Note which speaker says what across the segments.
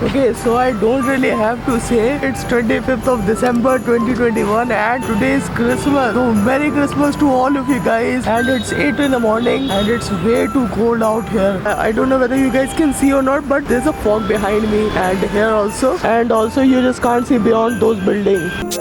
Speaker 1: Okay, so I don't really have to say it's 25th of December 2021 and today is Christmas. So Merry Christmas to all of you guys, and it's 8 in the morning and it's way too cold out here. I don't know whether you guys can see or not, but there's a fog behind me and here also, and also you just can't see beyond those buildings.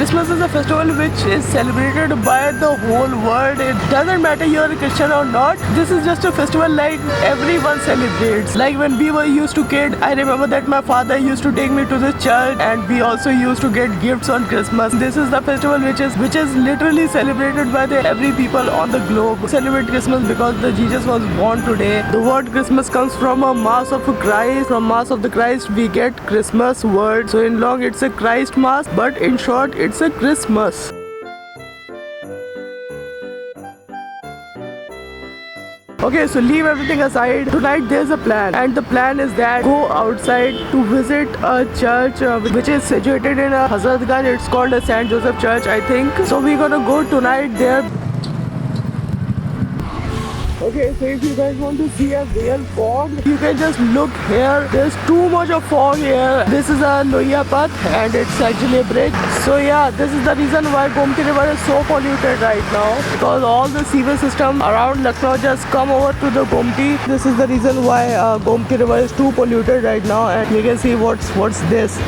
Speaker 1: Christmas is a festival which is celebrated by the whole world. It doesn't matter you're a Christian or not. This is just a festival like everyone celebrates. Like when we were used to kid, I remember that my father used to take me to the church and we also used to get gifts on Christmas. This is the festival which is literally celebrated by the every people on the globe. Celebrate Christmas because the Jesus was born today. The word Christmas comes from a Mass of Christ. From Mass of the Christ we get Christmas word. So in long it's a Christ Mass, but in short it's a Christmas. Okay, so leave everything aside. Tonight there's a plan, and the plan is that go outside to visit a church which is situated in Hazratganj. It's called a Saint Joseph Church, I think. So we're gonna go tonight there. Okay, so if you guys want to see a real fog, you can just look here. There's too much of fog here. This is a Lohiya Path and it's actually a bridge. So yeah, this is the reason why Gomti River is so polluted right now, because all the sewer system around Lucknow just come over to the Gomti. This is the reason why Gomti River is too polluted right now, and you can see what's this.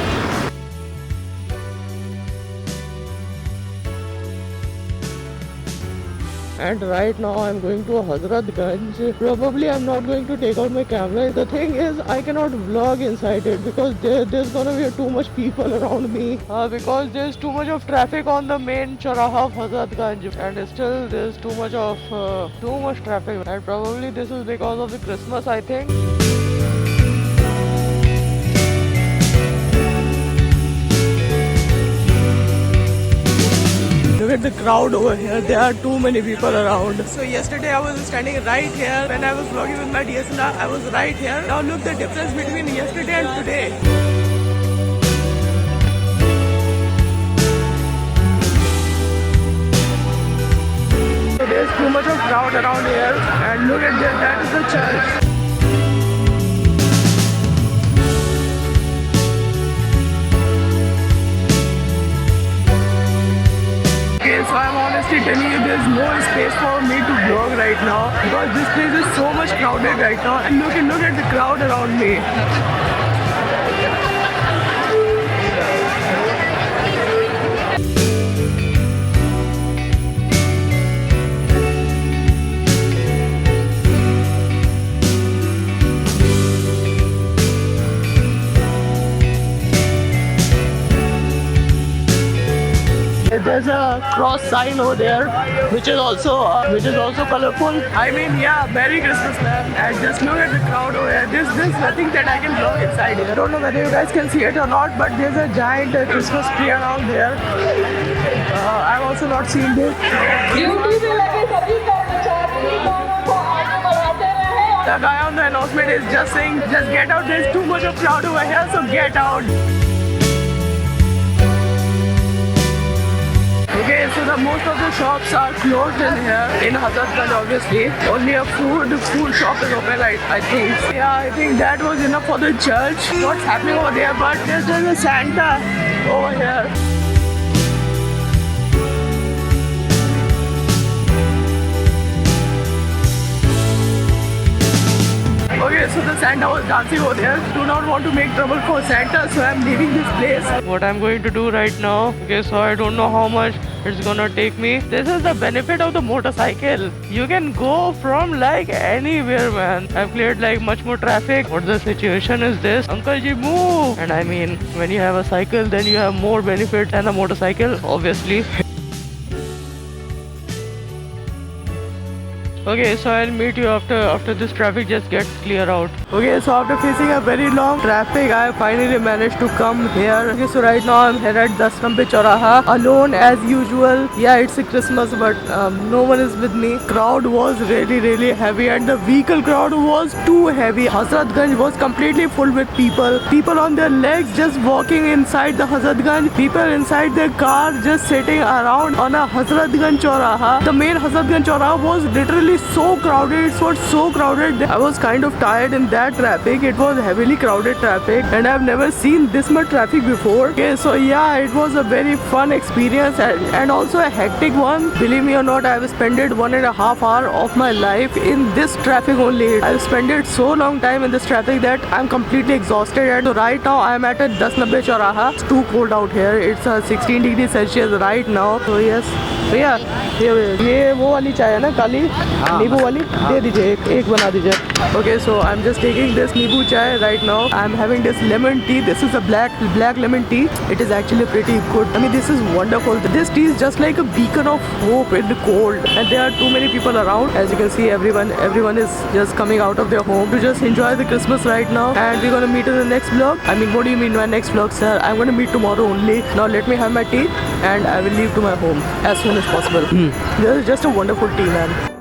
Speaker 1: And right now I'm going to Hazratganj. Probably I'm not going to take out my camera. The thing is, I cannot vlog inside it because there's gonna be too much people around me. Because there's too much of traffic on the main Chowraha of Hazratganj, and still there's too much traffic. And probably this is because of the Christmas, I think. Look at the crowd over here. There are too many people around. So yesterday I was standing right here. When I was vlogging with my DSLR, I was right here. Now look the difference between yesterday and today. So there's too much of crowd around here. And look at that is the church. So I'm honestly telling you, there's no space for me to vlog right now because this place is so much crowded right now, and look at the crowd around me. There's a cross sign over there, which is also colorful. I mean, yeah, Merry Christmas, man. And just look at the crowd over here. There's nothing that I can vlog inside here. I don't know whether you guys can see it or not, but there's a giant Christmas tree around there. I've also not seen this. The guy on the announcement is just saying, just get out. There's too much of crowd over here, so get out. Okay, so the most of the shops are closed in here, in Hazratganj obviously. Only a food shop is open, I think. Yeah, I think that was enough for the church. What's happening over there, but there's a Santa over here. Okay, so the Santa was dancing over there. Do not want to make trouble for Santa, so I'm leaving this place. What I'm going to do right now, okay, so I don't know how much it's gonna take me. This is the benefit of the motorcycle. You can go from like anywhere, man. I've cleared like much more traffic. What the situation is this? Uncle ji, move! And I mean, when you have a cycle, then you have more benefit than a motorcycle, obviously. Okay, so I'll meet you after this traffic just gets clear out. Okay, so after facing a very long traffic, I finally managed to come here. Okay, so right now I'm here at 10 number Chauraha, alone as usual. Yeah, it's a Christmas, but no one is with me. Crowd was really heavy, and the vehicle crowd was too heavy. Hazratganj was completely full with people. People on their legs just walking inside the Hazratganj. People inside their car just sitting around on a Hazratganj Chauraha. The main Hazratganj Chauraha was literally so crowded. It was so crowded. I was kind of tired in that traffic. It was heavily crowded traffic, and I've never seen this much traffic before. Okay, so yeah, it was a very fun experience, and also a hectic one. Believe me or not, I've spent 1.5 hours of my life in this traffic only. I've spent so long time in this traffic that I'm completely exhausted. And right now I'm at a 10 number Chauraha. It's too cold out here. It's 16 degrees Celsius right now. So yes, भैया ये वो वाली चाय है ना काली नींबू वाली, दे दीजिए एक बना दीजिए. Okay, so I'm just taking this नींबू चाय right now. I'm having this lemon tea. This is a black lemon tea. It is actually pretty good. I mean, this is wonderful. This tea is just like a beacon of hope in the cold, and there are too many people around. As you can see, everyone is just coming out of their home to just enjoy the Christmas right now. And we're gonna meet in the next vlog. I mean, what do you mean my next vlog, sir? I'm gonna meet tomorrow only. Now let me have my tea, and I will leave to my home as soon as possible. This is just a wonderful tea, man.